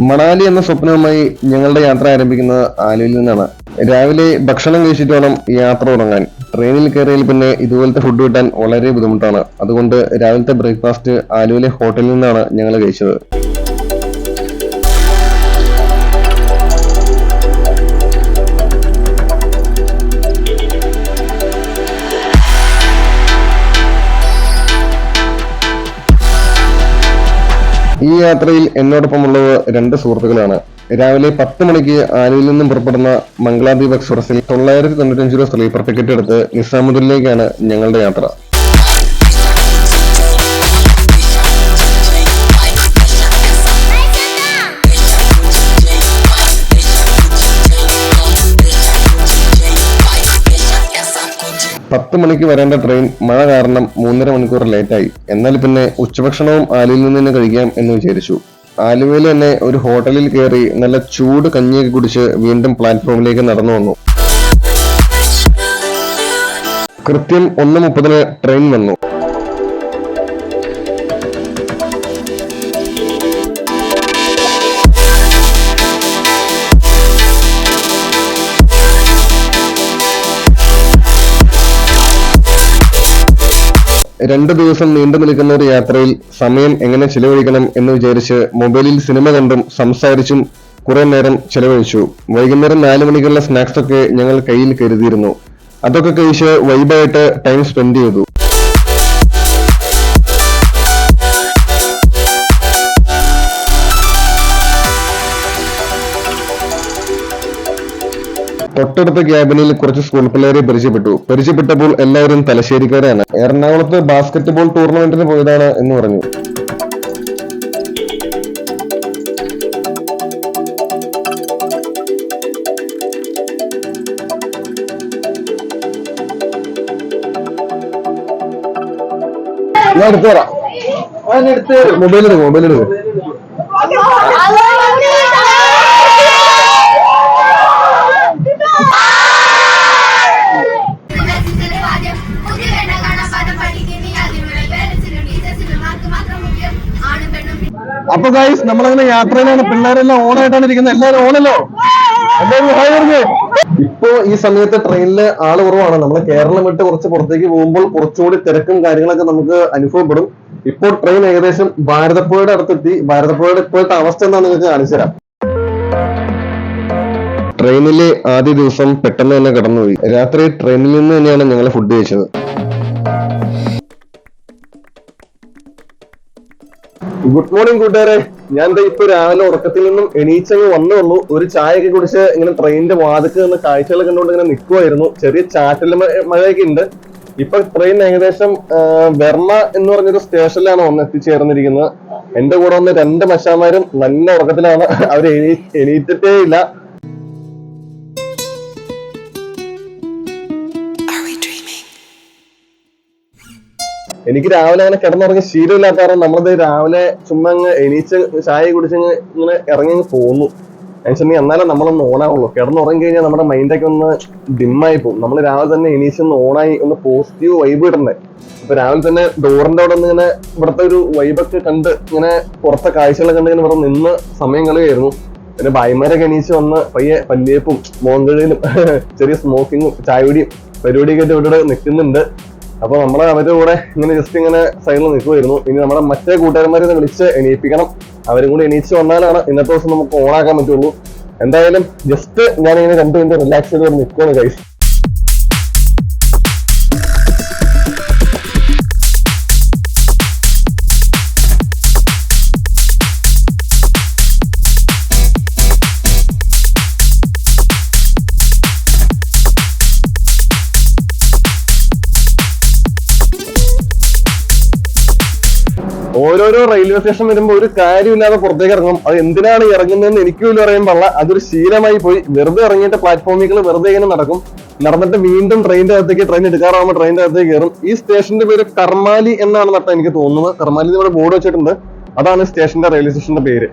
മണാലി എന്ന സ്വപ്നവുമായി ഞങ്ങളുടെ യാത്ര ആരംഭിക്കുന്നത് ആലുവയിൽ നിന്നാണ്. രാവിലെ ഭക്ഷണം കഴിച്ചിട്ട് വേണം യാത്ര തുടങ്ങാൻ. ട്രെയിനിൽ കയറിയാൽ പിന്നെ ഇതുപോലത്തെ ഫുഡ് കിട്ടാൻ വളരെ ബുദ്ധിമുട്ടാണ്. അതുകൊണ്ട് രാവിലത്തെ ബ്രേക്ക്ഫാസ്റ്റ് ആലുവയിലെ ഹോട്ടലിൽ നിന്നാണ് ഞങ്ങൾ കഴിച്ചത്. ഈ യാത്രയിൽ എന്നോടൊപ്പമുള്ളത് 2 സുഹൃത്തുക്കളാണ്. രാവിലെ 10 മണിക്ക് ആലുവയിൽ നിന്നും പുറപ്പെടുന്ന മംഗളാദ്വീപ് എക്സ്പ്രസിൽ 995 രൂപ സ്ലീപ്പർ ടിക്കറ്റ് എടുത്ത് നിസാമുദ്ദീനിലേക്കാണ് ഞങ്ങളുടെ യാത്ര. പത്ത് മണിക്ക് വരേണ്ട ട്രെയിൻ മഴ കാരണം 3.5 മണിക്കൂർ ലേറ്റായി. എന്നാൽ പിന്നെ ഉച്ചഭക്ഷണവും ആലുവയിൽ നിന്ന് തന്നെ കഴിക്കാം എന്ന് വിചാരിച്ചു. ആലുവയിൽ തന്നെ ഒരു ഹോട്ടലിൽ കയറി നല്ല ചൂട് കഞ്ഞിയൊക്കെ കുടിച്ച് വീണ്ടും പ്ലാറ്റ്ഫോമിലേക്ക് നടന്നു വന്നു. കൃത്യം 1:30 ട്രെയിൻ വന്നു. രണ്ടു ദിവസം നീണ്ടു നിൽക്കുന്ന ഒരു യാത്രയിൽ സമയം എങ്ങനെ ചിലവഴിക്കണം എന്ന് വിചാരിച്ച് മൊബൈലിൽ സിനിമ കണ്ടും സംസാരിച്ചും കുറെ നേരം ചിലവഴിച്ചു. വൈകുന്നേരം 4 മണിക്കുള്ള സ്നാക്സ് ഒക്കെ ഞങ്ങൾ കയ്യിൽ കരുതിയിരുന്നു. അതൊക്കെ കഴിച്ച് വൈബായിട്ട് ടൈം സ്പെൻഡ് ചെയ്തു. തൊട്ടടുത്ത ക്യാബിനിൽ കുറച്ച് സ്കൂൾ പിള്ളേരെ പരിചയപ്പെട്ടപ്പോൾ എല്ലാവരും തലശ്ശേരിക്കാരാണ്. എറണാകുളത്ത് ബാസ്കറ്റ്ബോൾ ടൂർണമെന്റിന് പോയതാണ് എന്ന് പറഞ്ഞു. ഞാൻ എടുത്തു തരാം. മൊബൈൽ എടുക്കും. അപ്പൊ ഗൈസ്, നമ്മളങ്ങനെ യാത്രയിലാണ്. പിള്ളേരെല്ലാം ഓണായിട്ടാണ് ഇരിക്കുന്നത്. എല്ലാവരും ഓണല്ലോ. ഇപ്പോ ഈ സമയത്ത് ട്രെയിനില് ആള് കുറവാണ്. നമ്മൾ കേരളം വിട്ട് കുറച്ച് പുറത്തേക്ക് പോകുമ്പോൾ കുറച്ചുകൂടി തിരക്കും കാര്യങ്ങളൊക്കെ നമുക്ക് അനുഭവപ്പെടും. ഇപ്പോൾ ട്രെയിൻ ഏകദേശം ഭാരതപ്പുഴയുടെ അടുത്തെത്തി. ഭാരതപ്പുഴയുടെ ഇപ്പോഴത്തെ അവസ്ഥ എന്താണെന്ന് നിങ്ങൾക്ക് കാണിച്ചു തരാം. ട്രെയിനിലെ ആദ്യ ദിവസം പെട്ടെന്ന് തന്നെ കടന്നുപോയി. രാത്രി ട്രെയിനിൽ നിന്ന് തന്നെയാണ് ഞങ്ങൾ ഫുഡ് കഴിച്ചത്. ഗുഡ് മോർണിംഗ് കൂട്ടുകാരെ. ഞാൻ ഇപ്പൊ രാവിലെ ഉറക്കത്തിൽ നിന്നും എണീച്ചങ്ങ് വന്നുള്ളൂ. ഒരു ചായയൊക്കെ കുടിച്ച് ഇങ്ങനെ ട്രെയിനിന്റെ വാതിക്ക് നിന്ന് കാഴ്ചകൾ കണ്ടുകൊണ്ട് ഇങ്ങനെ നിൽക്കുമായിരുന്നു. ചെറിയ ചാറ്റൽ മഴയൊക്കെ ഉണ്ട്. ഇപ്പൊ ട്രെയിൻ ഏകദേശം വെർണ എന്ന് പറഞ്ഞൊരു സ്റ്റേഷനിലാണ് വന്ന് എത്തിച്ചേർന്നിരിക്കുന്നത്. എന്റെ കൂടെ വന്ന് 2 മച്ചാന്മാരും നല്ല ഉറക്കത്തിലാണ്. അവർ എണീറ്റിട്ടേ ഇല്ല. എനിക്ക് രാവിലെ അങ്ങനെ കിടന്നുറങ്ങി ശീലമില്ലാത്ത കാരണം നമ്മളത് രാവിലെ ചുമ്മാ അങ്ങ് എണീച്ച് ചായ കുടിച്ചങ്ങ് ഇങ്ങനെ ഇറങ്ങി പോന്നു. എന്നുവെച്ചിട്ടുണ്ടെങ്കിൽ എന്നാലും നമ്മളൊന്ന് ഓണാവുള്ളൂ. കിടന്നുറങ്ങി കഴിഞ്ഞാൽ നമ്മുടെ മൈൻഡൊക്കെ ഒന്ന് ഡിമ്മായി പോകും. നമ്മൾ രാവിലെ തന്നെ എണീച്ചൊന്ന് ഓണായി ഒന്ന് പോസിറ്റീവ് വൈബ് ഇടണ്ടേ. ഇപ്പൊ രാവിലെ തന്നെ ഡോറിന്റെ അവിടെ നിന്ന് ഇങ്ങനെ ഇവിടുത്തെ ഒരു വൈബൊക്കെ കണ്ട് ഇങ്ങനെ പുറത്തെ കാഴ്ചകളൊക്കെ കണ്ട് ഇങ്ങനെ ഇവിടെ നിന്ന് സമയം കളിയായിരുന്നു. പിന്നെ ഭായിമാരൊക്കെ എണീച്ച് വന്ന് പയ്യെ പല്ലിയപ്പും മോങ്കഴിയിലും ചെറിയ സ്മോക്കിങ്ങും ചായകുടിയും പരിപാടിയൊക്കെ ആയിട്ട് ഇവിടെ നിൽക്കുന്നുണ്ട്. അപ്പൊ നമ്മളെ അവരുടെ കൂടെ ഇങ്ങനെ ജസ്റ്റ് ഇങ്ങനെ സൈഡിൽ നിൽക്കുമായിരുന്നു. ഇനി നമ്മുടെ മറ്റേ കൂട്ടുകാരന്മാരെ വിളിച്ച് എണീപ്പിക്കണം. അവരും കൂടി എണീച്ച് വന്നാലാണ് ഇന്നത്തെ ദിവസം നമുക്ക് ഓണാക്കാൻ പറ്റുള്ളൂ. എന്തായാലും ജസ്റ്റ് ഞാനിങ്ങനെ 2 മിനിറ്റ് റിലാക്സ് ചെയ്ത് നിൽക്കുകയാണ് ഗൈസ്. ഓരോരോ റെയിൽവേ സ്റ്റേഷൻ വരുമ്പോൾ ഒരു കാര്യമില്ലാതെ പുറത്തേക്ക് ഇറങ്ങും. അത് എന്തിനാണ് ഇറങ്ങുന്നതെന്ന് എനിക്ക് പോലും അറിയാൻ പാടില്ല. അതൊരു ശീലമായി പോയി. വെറുതെ ഇറങ്ങിയിട്ട് പ്ലാറ്റ്ഫോമിൽ വെറുതെ ഇങ്ങനെ നടന്നിട്ട് വീണ്ടും ട്രെയിനിന്റെ അകത്തേക്ക് ട്രെയിൻ എടുക്കാറാകുമ്പോൾ ട്രെയിനിന്റെ അകത്തേക്ക് കയറും. ഈ സ്റ്റേഷന്റെ പേര് കർമാലി എന്നാണെന്ന് എനിക്ക് തോന്നുന്നത്. കർമാലി ഇവിടെ ബോർഡ് വെച്ചിട്ടുണ്ട്. അതാണ് സ്റ്റേഷന്റെ റെയിൽവേ സ്റ്റേഷന്റെ പേര്.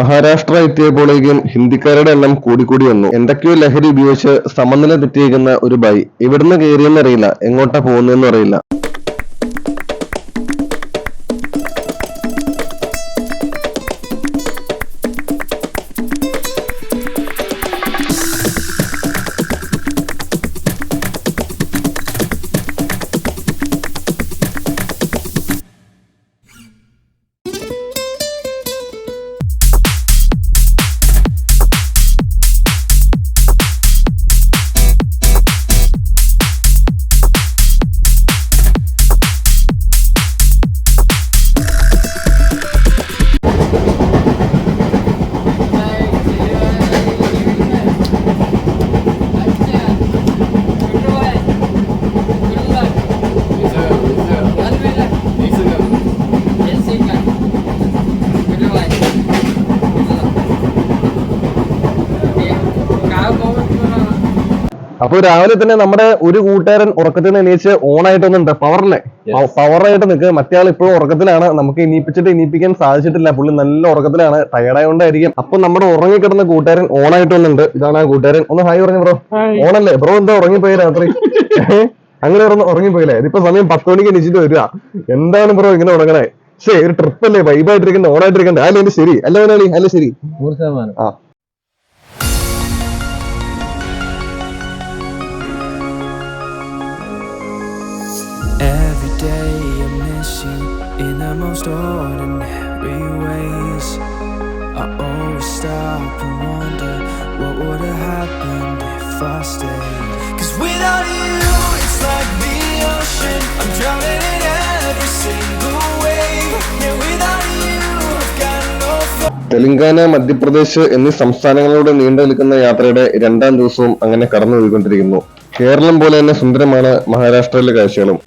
മഹാരാഷ്ട്ര എത്തിയപ്പോഴേക്കും ഹിന്ദിക്കാരുടെ എണ്ണം കൂടിക്കൂടി വന്നു. എന്തൊക്കെയോ ലഹരി ഉപയോഗിച്ച് സമനില തെറ്റിയേക്കുന്ന ഒരു ബൈ. എവിടുന്ന് കയറിയെന്നറിയില്ല, എങ്ങോട്ടാ പോകുന്നതെന്നും അറിയില്ല. അപ്പൊ രാവിലെ തന്നെ നമ്മുടെ ഒരു കൂട്ടുകാരൻ ഉറക്കത്തിൽ നിന്ന് എണീച്ച് ഓണായിട്ട് വന്നിട്ടുണ്ട്. പവറായിട്ട് നിൽക്കുക. മറ്റേ ആൾ ഇപ്പോഴും ഉറക്കത്തിലാണ്. നമുക്ക് എണീപ്പിക്കാൻ സാധിച്ചിട്ടില്ല. പുള്ളി നല്ല ഉറക്കത്തിലാണ്, ടയർഡായോണ്ടായിരിക്കും. അപ്പൊ നമ്മുടെ ഉറങ്ങിക്കിടന്ന കൂട്ടുകാരൻ ഓണായിട്ട് വന്നിട്ടുണ്ട്. ഇതാണ് ആ കൂട്ടുകാരൻ. ഒന്ന് ഹായ് പറഞ്ഞു ബ്രോ. ഓണല്ലേ ബ്രോ? എന്താ ഉറങ്ങിപ്പോയി രാത്രി? അങ്ങനെ ഉറങ്ങിപ്പോയില്ലേ? ഇതിപ്പോ സമയം 10 മണിക്ക് എണീച്ചിട്ട് വരിക. എന്താണ് ബ്രോ ഇങ്ങനെ ഉറങ്ങണേ? ശരി, ഒരു ട്രിപ്പ് അല്ലേ, വൈബായിട്ടിരിക്കണ്ടേ, ഓണായിട്ടിരിക്കണ്ടേ? അല്ല എന്റെ ശരി അല്ല വേണാളി, അല്ല ശരി 100%. ആ. Every day I miss you in the most ordinary ways. I always stop and wonder what would have happened if I stayed. 'Cause without you it's like the ocean, I'm drowning in every single wave. Yeah, without you I've got no flow. Telangana, Madhya Pradesh എന്നീ സംസ്ഥാനങ്ങളിലൂടെ നീണ്ടു നിൽക്കുന്ന യാത്രയുടെ 2ാം ദിവസവും അങ്ങനെ കടന്നു പോയിക്കൊണ്ടിരിക്കുന്നു. കേരളം പോലെ തന്നെ സുന്ദരമാണ് മഹാരാഷ്ട്രയിലെ കാഴ്ചകളും.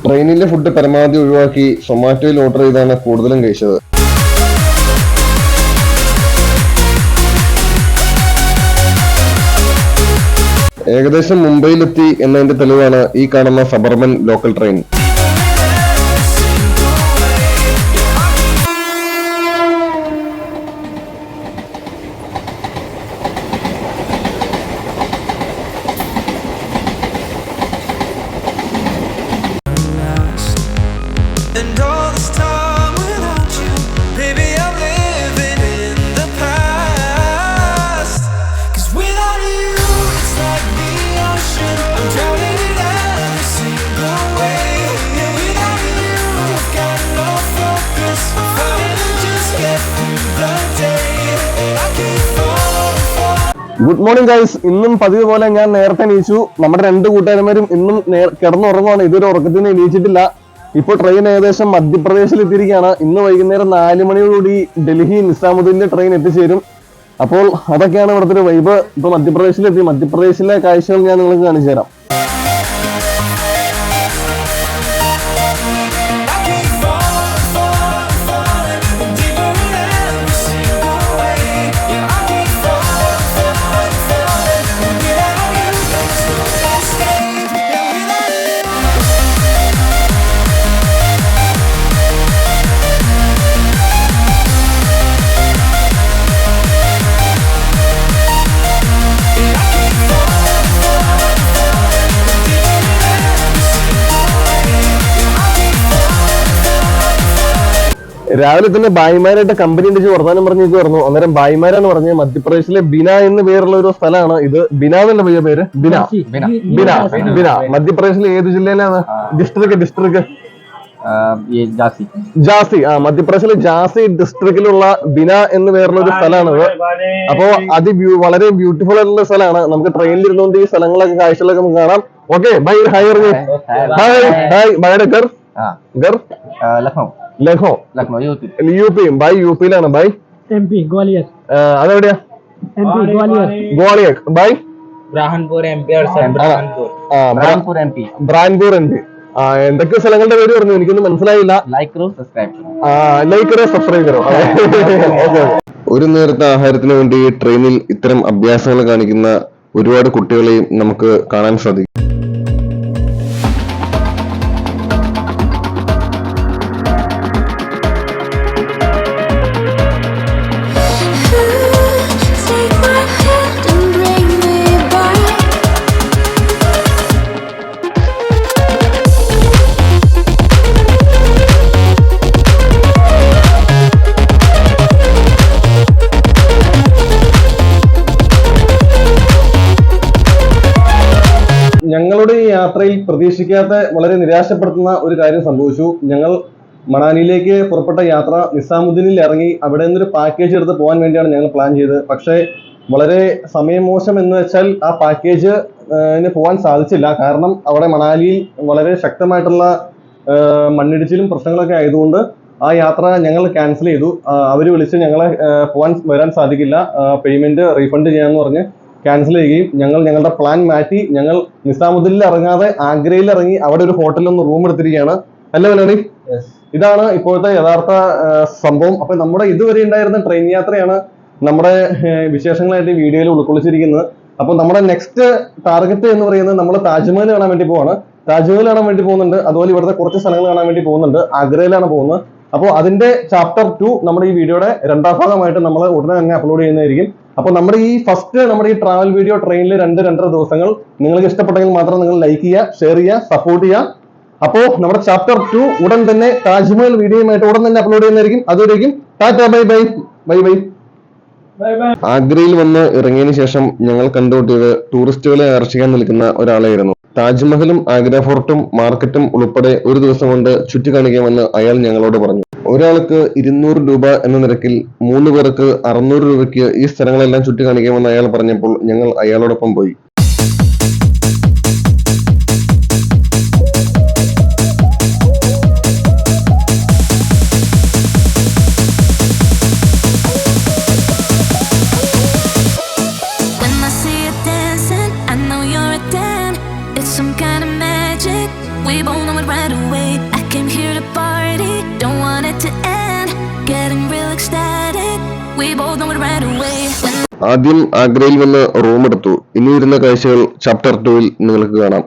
ട്രെയിനിലെ ഫുഡ് പരമാവധി ഒഴിവാക്കി സൊമാറ്റോയിൽ ഓർഡർ ചെയ്താണ് കൂടുതലും കഴിച്ചത്. ഏകദേശം മുംബൈയിലെത്തി എന്നതിന്റെ തെളിവാണ് ഈ കാണുന്ന suburban local train. And all this time without you, baby, I'm living in the past. 'Cause without you, it's like the ocean, I'm drowning in every single wave. Yeah, without you, I've got no focus, I'm fighting to just get through the day. And I keep falling. Good morning guys. ഇന്നും പതിവ് പോലെ ഞാൻ നേരത്തെ എണീച്ചു. നമ്മുടെ 2 കൂട്ടുകാരന്മാരും ഇന്നും കിടന്നുറങ്ങുവാണ്. ഇതൊരു ഉറക്കത്തിൽ നിന്ന് എണീച്ചിട്ടില്ല. ഇപ്പോൾ ട്രെയിൻ ഏകദേശം മധ്യപ്രദേശിൽ എത്തിയിരിക്കുകയാണ്. ഇന്ന് വൈകുന്നേരം 4 മണിയോടുകൂടി ഡൽഹി നിസാമുദ്ദീന്റെ ട്രെയിൻ എത്തിച്ചേരും. അപ്പോൾ അതൊക്കെയാണ് ഇവിടുത്തെ ഒരു വൈബ്. ഇപ്പൊ മധ്യപ്രദേശിലെത്തി. മധ്യപ്രദേശിലെ കാഴ്ചകൾ ഞാൻ നിങ്ങൾക്ക് കാണിച്ചു തരാം. രാവിലെ തന്നെ ബായിമാരായിട്ട് കമ്പനി ഉണ്ടെച്ച് വർത്താനം പറഞ്ഞേക്ക് പറഞ്ഞു. അന്നേരം ബായിമാരാന്ന് പറഞ്ഞ മധ്യപ്രദേശിലെ ബിന എന്ന് പേരുള്ള ഒരു സ്ഥലമാണ് ഇത്. ബിന എന്നല്ല പയ്യ പേര്, ബിന. മധ്യപ്രദേശിലെ ഏത് ജില്ലയിലാണ്? ഡിസ്ട്രിക്ട് ജാസി. മധ്യപ്രദേശിലെ ജാസി ഡിസ്ട്രിക്റ്റിലുള്ള ബിന എന്ന് പേരുള്ള ഒരു സ്ഥലമാണിത്. അപ്പോ വളരെ ബ്യൂട്ടിഫുൾ ആയിട്ടുള്ള സ്ഥലമാണ്. നമുക്ക് ട്രെയിനിൽ ഇരുന്നുകൊണ്ട് ഈ സ്ഥലങ്ങളൊക്കെ കാഴ്ചകളൊക്കെ നമുക്ക് കാണാം. ഓക്കെ ബൈ, ഹായ് പറഞ്ഞു. ഹായ് ബൈയുടെ ഗർ ലഖ്നൗ യുപി. ബൈ യുപിയിലാണ്. Bye MP Gwalior. അതെവിടെയാ? MP Gwalior. Gwalior. Bye Brahanpur MP or some Brahanpur. Brahanpur MP. Burhanpur MP. എന്തൊക്കെ സ്ഥലങ്ങളുടെ പേര് പറഞ്ഞു, എനിക്കൊന്നും മനസ്സിലായില്ല. Like karo, subscribe karo. Like കരോ സബ്സ്ക്രൈബ് കരോ. ഒരു നേരത്തെ ആഹാരത്തിന് വേണ്ടി ട്രെയിനിൽ ഇത്തരം അഭ്യാസങ്ങൾ കാണിക്കുന്ന ഒരുപാട് കുട്ടികളെയും നമുക്ക് കാണാൻ സാധിക്കും. Take my hand and bring me back. ഞങ്ങളുടെ ഈ യാത്രയിൽ പ്രതീക്ഷിക്കാത്ത വളരെ നിരാശപ്പെടുത്തുന്ന ഒരു കാര്യം സംഭവിച്ചു. ഞങ്ങൾ മണാലിയിലേക്ക് പുറപ്പെട്ട യാത്ര നിസാമുദ്ദീനിൽ ഇറങ്ങി അവിടെ നിന്നൊരു പാക്കേജ് എടുത്ത് പോകാൻ വേണ്ടിയാണ് ഞങ്ങൾ പ്ലാൻ ചെയ്തത്. പക്ഷേ വളരെ സമയമോശം എന്ന് വെച്ചാൽ ആ പാക്കേജ് പോകാൻ സാധിച്ചില്ല. കാരണം അവിടെ മണാലിയിൽ വളരെ ശക്തമായിട്ടുള്ള മണ്ണിടിച്ചിലും പ്രശ്നങ്ങളൊക്കെ ആയതുകൊണ്ട് ആ യാത്ര ഞങ്ങൾ ക്യാൻസൽ ചെയ്തു. അവർ വിളിച്ച് ഞങ്ങളെ വരാൻ സാധിക്കില്ല, പേയ്മെന്റ് റീഫണ്ട് ചെയ്യാമെന്ന് പറഞ്ഞ് ക്യാൻസൽ ചെയ്യുകയും ഞങ്ങളുടെ പ്ലാൻ മാറ്റി ഞങ്ങൾ നിസാമുദ്ദീനിൽ ഇറങ്ങാതെ ആഗ്രയിൽ ഇറങ്ങി അവിടെ ഒരു ഹോട്ടലിൽ ഒന്ന് റൂം എടുത്തിരിക്കുകയാണ്. അല്ല മലയാളി, ഇതാണ് ഇപ്പോഴത്തെ യഥാർത്ഥ സംഭവം. അപ്പൊ നമ്മുടെ ഇതുവരെ ഉണ്ടായിരുന്ന ട്രെയിൻ യാത്രയാണ് നമ്മുടെ വിശേഷങ്ങളായിട്ട് വീഡിയോയിൽ ഉൾക്കൊള്ളിച്ചിരിക്കുന്നത്. അപ്പൊ നമ്മുടെ നെക്സ്റ്റ് ടാർഗറ്റ് എന്ന് പറയുന്നത് നമ്മൾ താജ്മഹൽ കാണാൻ വേണ്ടി പോവാണ്. താജ്മഹൽ കാണാൻ വേണ്ടി പോകുന്നുണ്ട്, അതുപോലെ ഇവിടുത്തെ കുറച്ച് സ്ഥലങ്ങൾ കാണാൻ വേണ്ടി പോകുന്നുണ്ട്. ആഗ്രയിലാണ് പോകുന്നത്. അപ്പോൾ അതിന്റെ ചാപ്റ്റർ 2 നമ്മുടെ ഈ വീഡിയോയുടെ രണ്ടാം ഭാഗമായിട്ട് നമ്മൾ ഉടനെ തന്നെ അപ്ലോഡ് ചെയ്യുന്നതായിരിക്കും. അപ്പോൾ നമ്മുടെ ഈ നമ്മുടെ ഈ ട്രാവൽ വീഡിയോ ട്രെയിനിൽ 2-2.5 ദിവസങ്ങൾ നിങ്ങൾക്ക് ഇഷ്ടപ്പെട്ടെങ്കിൽ മാത്രം നിങ്ങൾ ലൈക്ക് ചെയ്യുക, ഷെയർ ചെയ്യുക, സപ്പോർട്ട് ചെയ്യുക. അപ്പോൾ നമ്മുടെ ചാപ്റ്റർ 2 ഉടൻ തന്നെ താജ്മഹൽ വീഡിയോയുമായിട്ട് ഉടൻ തന്നെ അപ്ലോഡ് ചെയ്യുന്നതായിരിക്കും. അതുവരേക്കും Tata, bye bye bye bye. ആഗ്രയിൽ വന്ന് ഇറങ്ങിയതിനു ശേഷം ഞങ്ങൾ കണ്ടുമുട്ടിയത് ടൂറിസ്റ്റുകളെ ആകർഷിക്കാൻ നിൽക്കുന്ന ഒരാളായിരുന്നു. താജ്മഹലും ആഗ്ര ഫോർട്ടും മാർക്കറ്റും ഉൾപ്പെടെ ഒരു ദിവസം കൊണ്ട് ചുറ്റിക്കാണിക്കാമെന്ന് അയാൾ ഞങ്ങളോട് പറഞ്ഞു. ഒരാൾക്ക് 200 രൂപ എന്ന നിരക്കിൽ 3 പേർക്ക് 600 രൂപയ്ക്ക് ഈ സ്ഥലങ്ങളെല്ലാം ചുറ്റിക്കാണിക്കാമെന്ന് അയാൾ പറഞ്ഞപ്പോൾ ഞങ്ങൾ അയാളോടൊപ്പം പോയി. When I see you dancing, I know you're a 10. It's some kind of magic. We both know it right away. I came here to party, don't want it to end. Getting real ecstatic. We both know it right away. ആദ്യം ആഗ്രയിൽ വന്ന് room എടുത്തു. ഇനി വരുന്ന കാഴ്ചകൾ chapter 2 നിങ്ങൾക്ക് കാണാം.